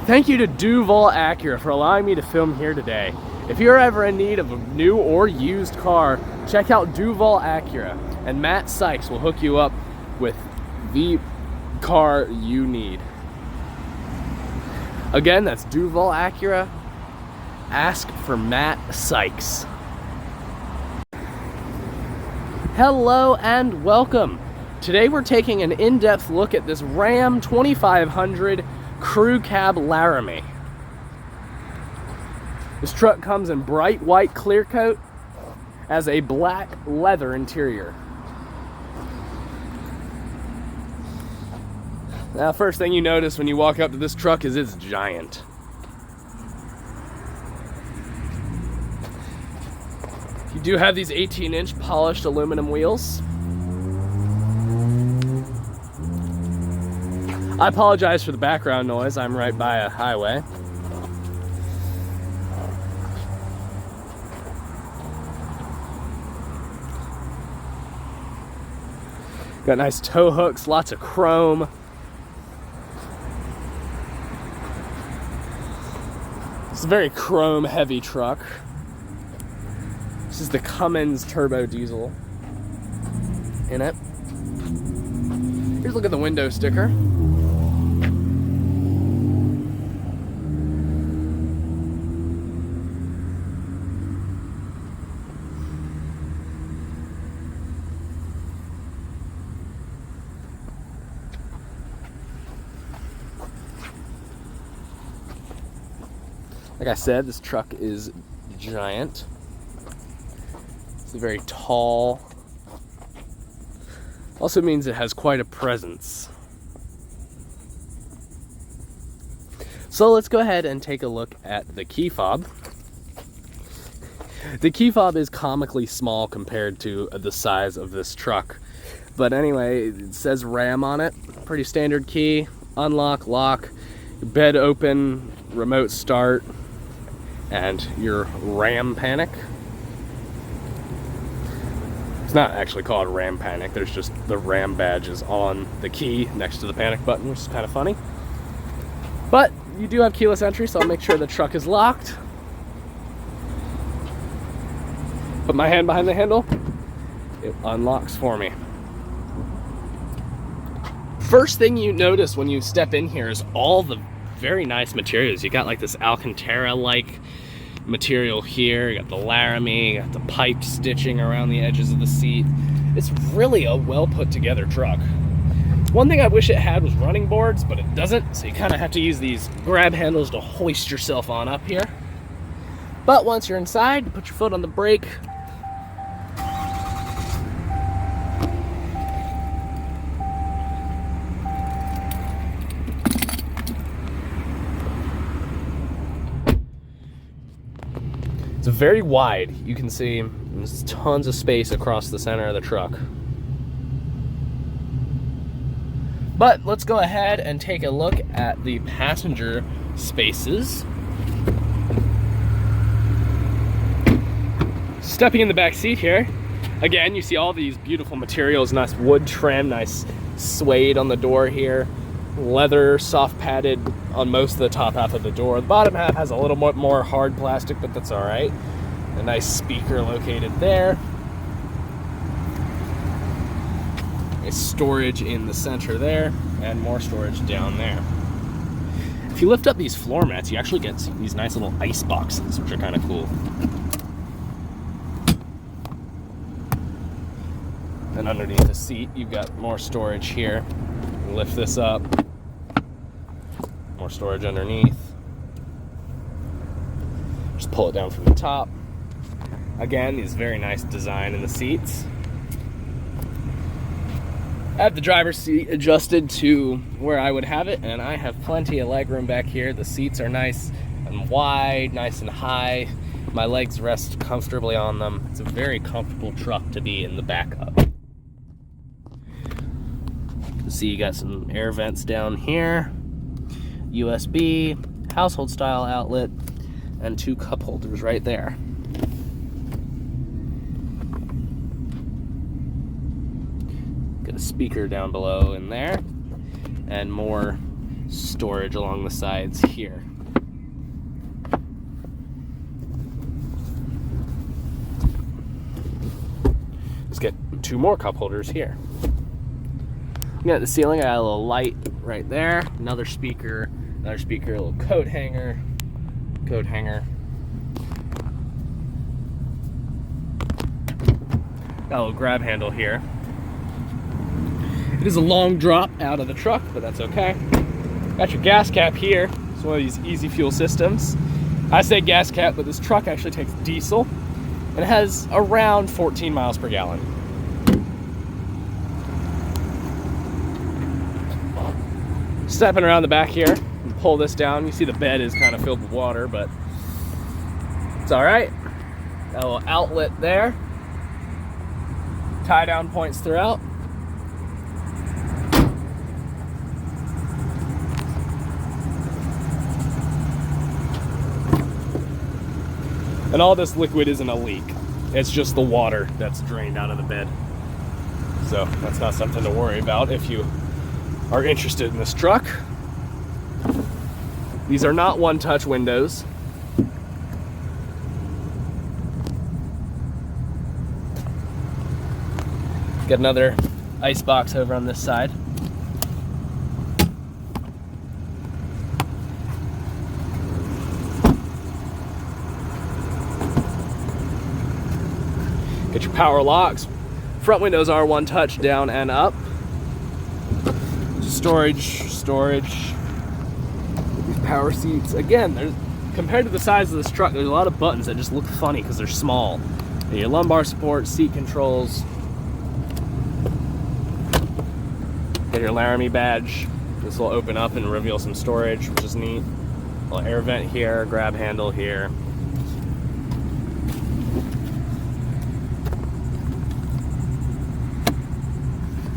Thank you to Duval Acura for allowing me to film here today. If you're ever in need of a new or used car, check out Duval Acura, and Matt Sykes will hook you up with the car you need. Again, that's Duval Acura. Ask for Matt Sykes. Hello and welcome. Today we're taking an in-depth look at this Ram 2500 Crew Cab Laramie. This truck comes in bright white clear coat, has a black leather interior. Now, first thing you notice when you walk up to this truck is it's giant. You do have these 18-inch polished aluminum wheels. I apologize for the background noise. I'm right by a highway. Got nice tow hooks, lots of chrome. It's a very chrome heavy truck. This is the Cummins turbo diesel in it. Here's a look at the window sticker. Like I said, this truck is giant. It's very tall. Also means it has quite a presence. So let's go ahead and take a look at the key fob. The key fob is comically small compared to the size of this truck. But anyway, it says Ram on it. Pretty standard key. Unlock, lock, bed open, remote start, and your Ram panic. It's not actually called Ram panic, there's just the Ram badges on the key next to the panic button, which is kind of funny. But you do have keyless entry, so I'll make sure the truck is locked. Put my hand behind the handle, it unlocks for me. First thing you notice when you step in here is all the very nice materials. You got like this Alcantara-like material here, you got the Laramie, you got the pipe stitching around the edges of the seat. It's really a well put together truck. One thing I wish it had was running boards, but it doesn't, so you kind of have to use these grab handles to hoist yourself on up here. But once you're inside, you put your foot on the brake. It's very wide. You can see there's tons of space across the center of the truck. But let's go ahead and take a look at the passenger spaces. Stepping in the back seat here, again, you see all these beautiful materials, nice wood trim, nice suede on the door here. Leather, soft padded on most of the top half of the door. The bottom half has a little bit more hard plastic, but that's all right. A nice speaker located there. A storage in the center there, and more storage down there. If you lift up these floor mats, you actually get these nice little ice boxes, which are kind of cool. And underneath the seat, you've got more storage here. Lift this up. More storage underneath. Just pull it down from the top. Again, these very nice design in the seats. I have the driver's seat adjusted to where I would have it, and I have plenty of legroom back here. The seats are nice and wide, nice and high. My legs rest comfortably on them. It's a very comfortable truck to be in the back of. See, you got some air vents down here, USB, household style outlet, and 2 cup holders right there. Got a speaker down below in there, and more storage along the sides here. Let's get 2 more cup holders here. Looking at the ceiling, I got a little light right there, another speaker, a little coat hanger. Got a little grab handle here. It is a long drop out of the truck, but that's okay. Got your gas cap here. It's one of these easy fuel systems. I say gas cap, but this truck actually takes diesel, and it has around 14 miles per gallon. Stepping around the back here, and pull this down. You see the bed is kind of filled with water, but it's all right. Got a little outlet there. Tie down points throughout. And all this liquid isn't a leak. It's just the water that's drained out of the bed. So that's not something to worry about if you are interested in this truck. These are not one-touch windows. Got another ice box over on this side. Get your power locks. Front windows are one touch, down and up. Storage. These power seats. Again, compared to the size of this truck, there's a lot of buttons that just look funny because they're small. Your lumbar support, seat controls. Get your Laramie badge. This will open up and reveal some storage, which is neat. A little air vent here, grab handle here.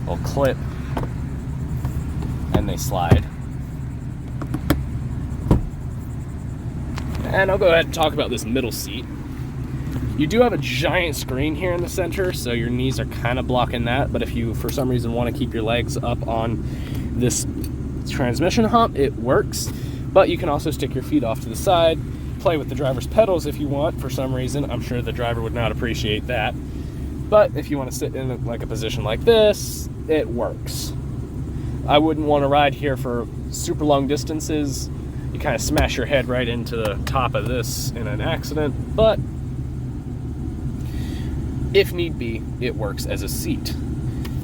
Little clip, and they slide. And I'll go ahead and talk about this middle seat. You do have a giant screen here in the center, so your knees are kind of blocking that, but if you for some reason want to keep your legs up on this transmission hump, it works. But you can also stick your feet off to the side, play with the driver's pedals if you want for some reason. I'm sure the driver would not appreciate that. But if you want to sit in like a position like this, it works. I wouldn't want to ride here for super long distances. You kind of smash your head right into the top of this in an accident, but if need be, it works as a seat.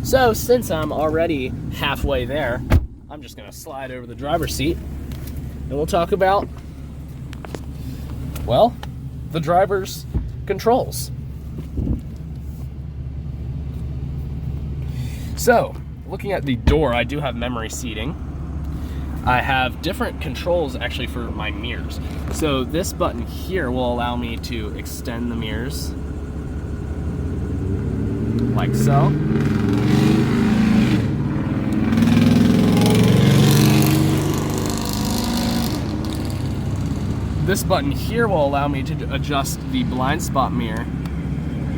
So since I'm already halfway there, I'm just gonna slide over the driver's seat and we'll talk about, well, the driver's controls. So, looking at the door, I do have memory seating. I have different controls actually for my mirrors. So this button here will allow me to extend the mirrors like so. This button here will allow me to adjust the blind spot mirror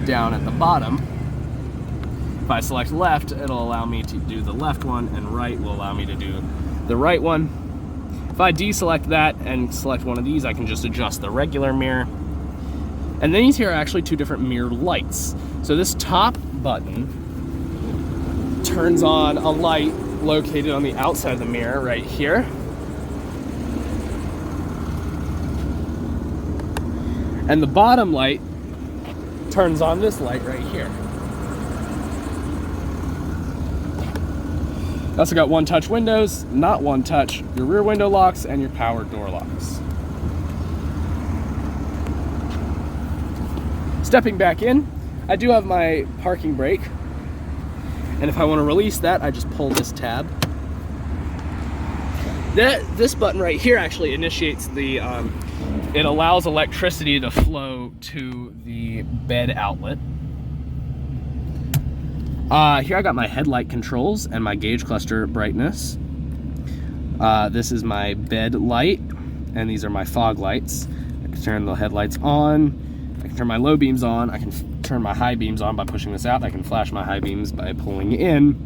down at the bottom. If I select left, it'll allow me to do the left one, and right will allow me to do the right one. If I deselect that and select one of these, I can just adjust the regular mirror. And these here are actually 2 different mirror lights. So this top button turns on a light located on the outside of the mirror right here. And the bottom light turns on this light right here. Also got one-touch windows, not one-touch, your rear window locks, and your power door locks. Stepping back in, I do have my parking brake, and if I want to release that, I just pull this tab. This button right here actually initiates the, it allows electricity to flow to the bed outlet. Here I got my headlight controls and my gauge cluster brightness. This is my bed light, and these are my fog lights. I can turn the headlights on, I can turn my low beams on, I can turn my high beams on by pushing this out, I can flash my high beams by pulling in.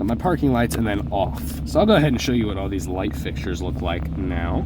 got my parking lights, and then off. So I'll go ahead and show you what all these light fixtures look like now.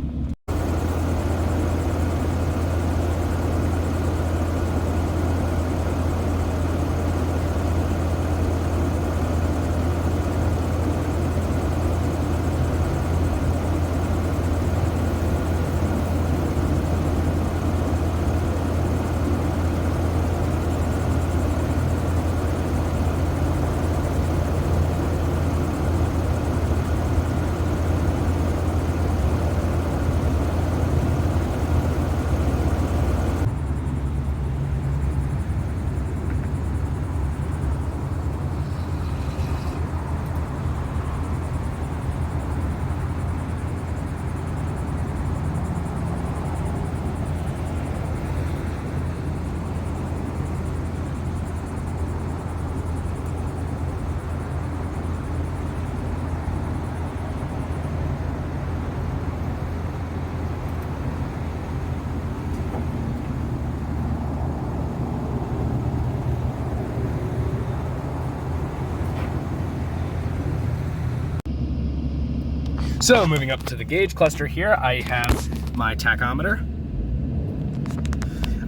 So moving up to the gauge cluster here, I have my tachometer.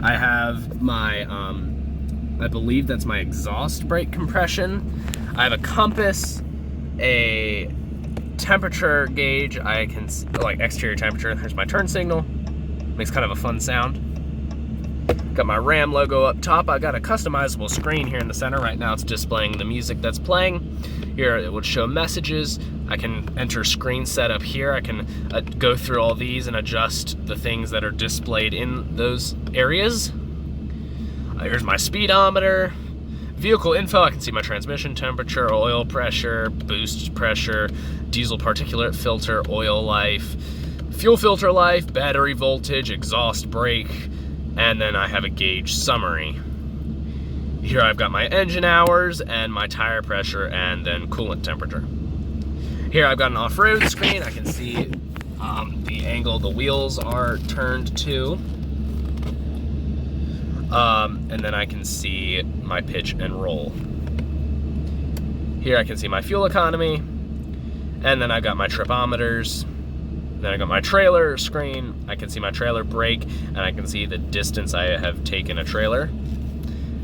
I have my, I believe that's my exhaust brake compression. I have a compass, a temperature gauge. I can, like exterior temperature. There's my turn signal. Makes kind of a fun sound. Got my Ram logo up top. I got a customizable screen here in the center. Right now it's displaying the music that's playing. Here it would show messages. I can enter screen setup here. I can go through all these and adjust the things that are displayed in those areas. Here's my speedometer. Vehicle info, I can see my transmission temperature, oil pressure, boost pressure, diesel particulate filter, oil life, fuel filter life, battery voltage, exhaust brake, and then I have a gauge summary. Here I've got my engine hours and my tire pressure and then coolant temperature. Here I've got an off-road screen. I can see the angle the wheels are turned to. And then I can see my pitch and roll. Here I can see my fuel economy. And then I've got my tripometers. Then I got my trailer screen. I can see my trailer brake, and I can see the distance I have taken a trailer.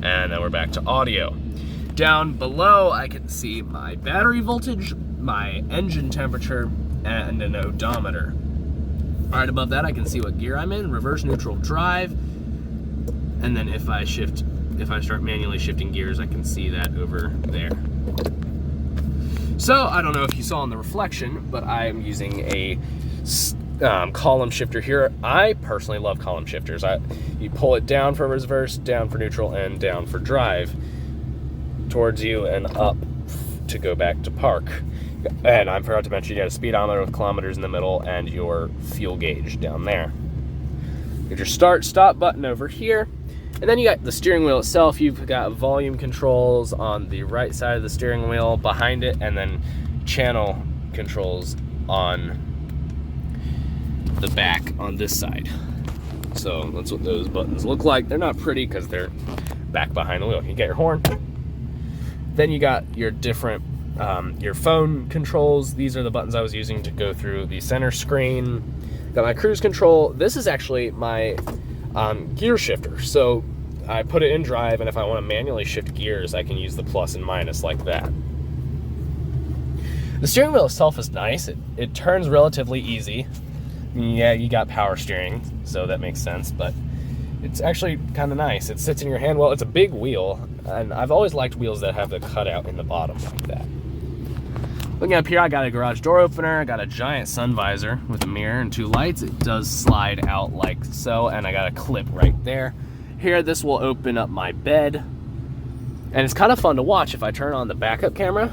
And then we're back to audio. Down below, I can see my battery voltage, my engine temperature, and an odometer. Right above that, I can see what gear I'm in, reverse, neutral, drive. And then if I start manually shifting gears, I can see that over there. So I don't know if you saw in the reflection, but I'm using a column shifter here. I personally love column shifters. You pull it down for reverse, down for neutral, and down for drive towards you and up to go back to park. And I forgot to mention, you got a speedometer with kilometers in the middle and your fuel gauge down there. You got your start stop button over here. And then you got the steering wheel itself. You've got volume controls on the right side of the steering wheel behind it, and then channel controls on the back on this side. So that's what those buttons look like. They're not pretty because they're back behind the wheel. You get your horn. Then you got your different, your phone controls. These are the buttons I was using to go through the center screen. Got my cruise control. This is actually my gear shifter. So I put it in drive, and if I want to manually shift gears, I can use the plus and minus like that. The steering wheel itself is nice. It turns relatively easy. Yeah, you got power steering, so that makes sense, but it's actually kind of nice. It sits in your hand well. It's a big wheel, and I've always liked wheels that have the cutout in the bottom like that. Looking up here, I got a garage door opener. I got a giant sun visor with a mirror and two lights. It does slide out like so, and I got a clip right there. Here, this will open up my bed, and it's kind of fun to watch if I turn on the backup camera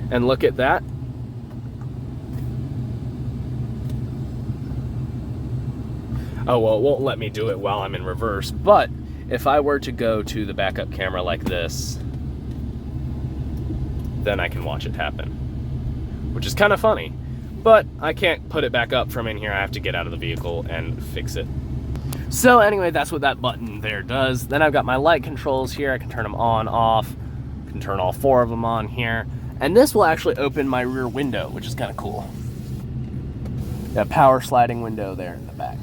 and look at that. Oh, well, it won't let me do it while I'm in reverse, but if I were to go to the backup camera like this, then I can watch it happen, which is kind of funny. But I can't put it back up from in here. I have to get out of the vehicle and fix it. So anyway, that's what that button there does. Then I've got my light controls here. I can turn them on, off, Can turn all 4 of them on here. And this will actually open my rear window, which is kind of cool. That power sliding window there in the back.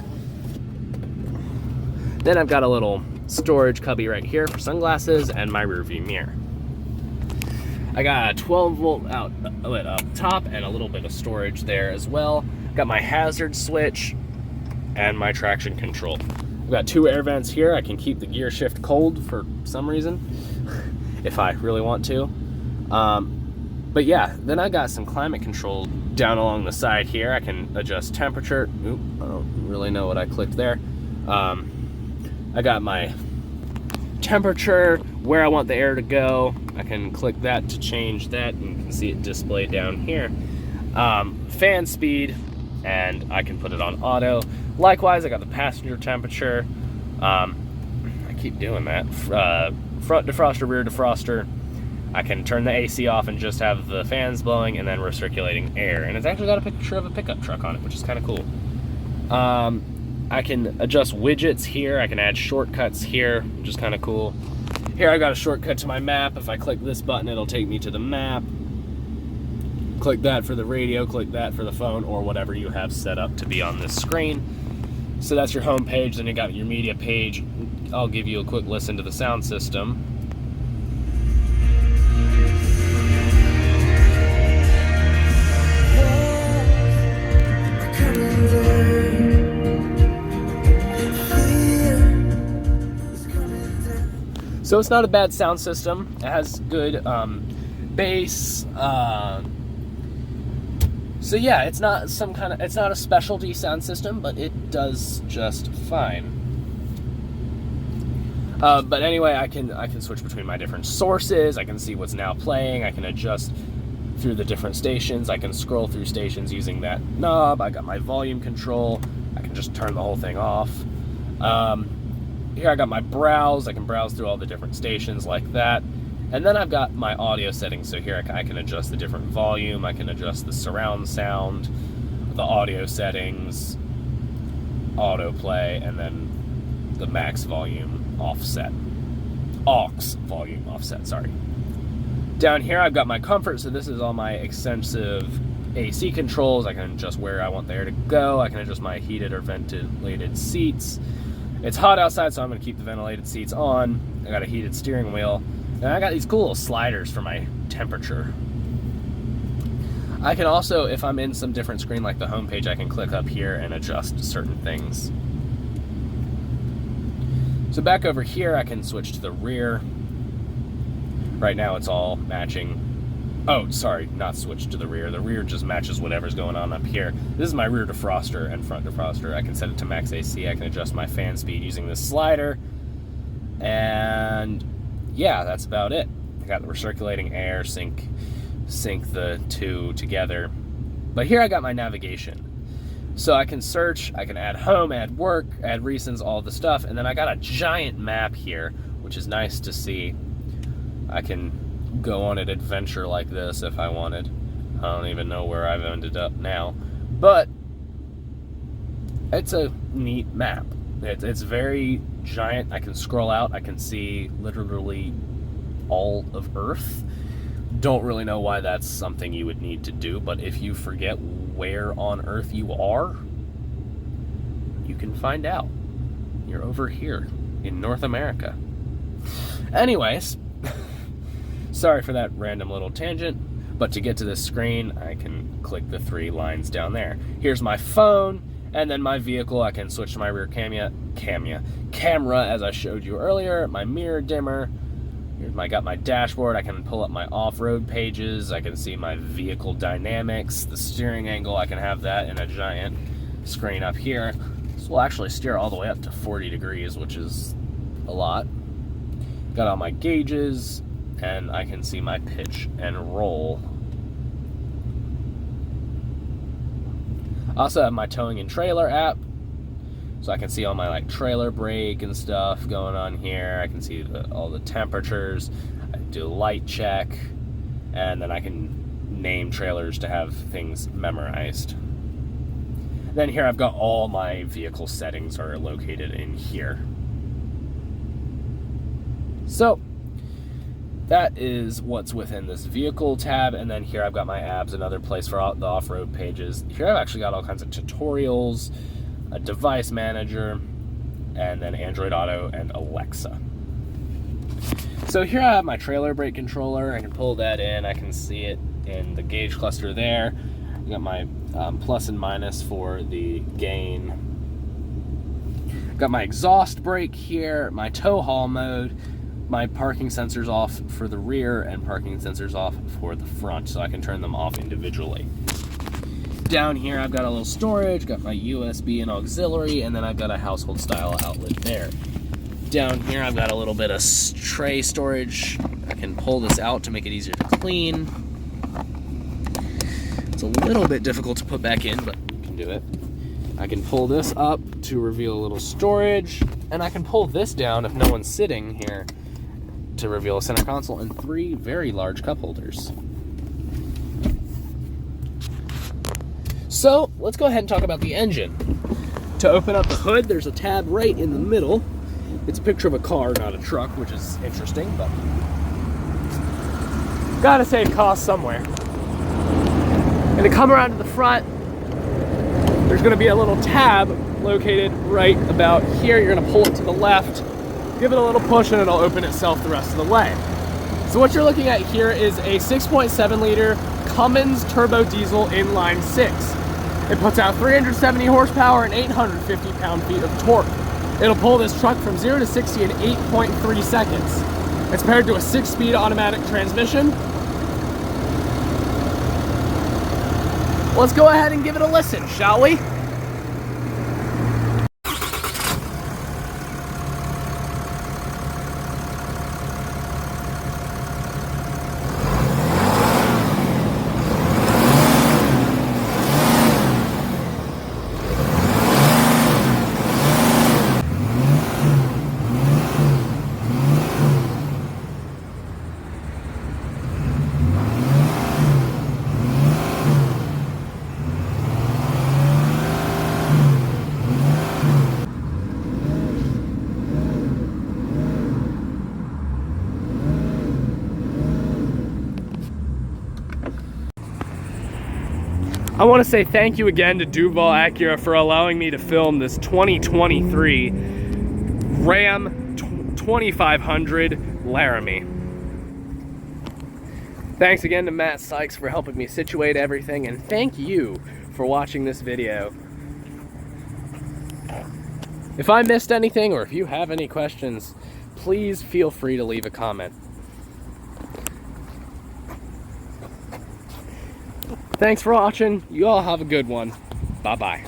Then I've got a little storage cubby right here for sunglasses and my rear view mirror. I got a 12-volt outlet up top and a little bit of storage there as well. Got my hazard switch and my traction control. I've got 2 air vents here. I can keep the gear shift cold for some reason if I really want to. But yeah, then I got some climate control down along the side here. I can adjust temperature. Oop, I don't really know what I clicked there. I got my temperature, where I want the air to go. I can click that to change that, and you can see it displayed down here. Fan speed, and I can put it on auto. Likewise, I got the passenger temperature. I keep doing that. Front defroster, rear defroster. I can turn the AC off and just have the fans blowing and then recirculating air. And it's actually got a picture of a pickup truck on it, which is kind of cool. I can adjust widgets here. I can add shortcuts here, which is kind of cool. Here I've got a shortcut to my map. If I click this button, it'll take me to the map. Click that for the radio, click that for the phone, or whatever you have set up to be on this screen. So that's your home page. Then you got your media page. I'll give you a quick listen to the sound system. So it's not a bad sound system. It has good bass. So yeah, it's not a specialty sound system, but it does just fine. But anyway, I can switch between my different sources. I can see what's now playing. I can adjust through the different stations. I can scroll through stations using that knob. I got my volume control. I can just turn the whole thing off. Here I got my browse. I can browse through all the different stations like that. And then I've got my audio settings. So here I can adjust the different volume. I can adjust the surround sound, the audio settings, autoplay, and then the max volume offset. Aux volume offset, sorry. Down here I've got my comfort. So this is all my extensive AC controls. I can adjust where I want the air to go. I can adjust my heated or ventilated seats. It's hot outside, so I'm going to keep the ventilated seats on. I got a heated steering wheel. And I got these cool little sliders for my temperature. I can also, if I'm in some different screen like the home page, I can click up here and adjust certain things. So back over here, I can switch to the rear. Right now it's all matching. Oh, sorry, not switch to the rear. The rear just matches whatever's going on up here. This is my rear defroster and front defroster. I can set it to max AC. I can adjust my fan speed using this slider. And yeah, that's about it. I got the recirculating air, sync the two together. But here I got my navigation. So I can search, I can add home, add work, add recents, all the stuff. And then I got a giant map here, which is nice to see. I can go on an adventure like this if I wanted. I don't even know where I've ended up now. But it's a neat map. It's very giant. I can scroll out. I can see literally all of Earth. Don't really know why that's something you would need to do, but if you forget where on Earth you are, you can find out. You're over here in North America. Anyways, sorry for that random little tangent, but to get to this screen, I can click the 3 lines down there. Here's my phone, and then my vehicle. I can switch to my rear camera, as I showed you earlier, my mirror dimmer. I got my dashboard. I can pull up my off-road pages. I can see my vehicle dynamics, the steering angle. I can have that in a giant screen up here. This will actually steer all the way up to 40 degrees, which is a lot. Got all my gauges, and I can see my pitch and roll. I also have my towing and trailer app, so I can see all my trailer brake and stuff going on here. I can see all the temperatures. I do a light check, and then I can name trailers to have things memorized. Then here I've got all my vehicle settings are located in here. So that is what's within this vehicle tab. And then here I've got my apps, another place for the off-road pages. Here I've actually got all kinds of tutorials, a device manager, and then Android Auto and Alexa. So here I have my trailer brake controller. I can pull that in. I can see it in the gauge cluster there. I got my plus and minus for the gain. Got my exhaust brake here, my tow haul mode, my parking sensors off for the rear and parking sensors off for the front, so I can turn them off individually. Down here I've got a little storage, got my USB and auxiliary, and then I've got a household style outlet there. Down here I've got a little bit of tray storage. I can pull this out to make it easier to clean. It's a little bit difficult to put back in, but you can do it. I can pull this up to reveal a little storage, and I can pull this down if no one's sitting here to reveal a center console and 3 very large cup holders. So let's go ahead and talk about the engine. To open up the hood, there's a tab right in the middle. It's a picture of a car, not a truck, which is interesting, but gotta save costs somewhere. And to come around to the front, there's gonna be a little tab located right about here. You're gonna pull it to the left, give it a little push, and it'll open itself the rest of the way. So what you're looking at here is a 6.7 liter Cummins turbo diesel inline 6. It puts out 370 horsepower and 850 pound-feet of torque. It'll pull this truck from 0 to 60 in 8.3 seconds. It's paired to a 6-speed automatic transmission. Let's go ahead and give it a listen, shall we? I want to say thank you again to Duval Acura for allowing me to film this 2023 Ram 2500 Laramie. Thanks again to Matt Sykes for helping me situate everything, and thank you for watching this video. If I missed anything, or if you have any questions, please feel free to leave a comment. Thanks for watching. You all have a good one. Bye-bye.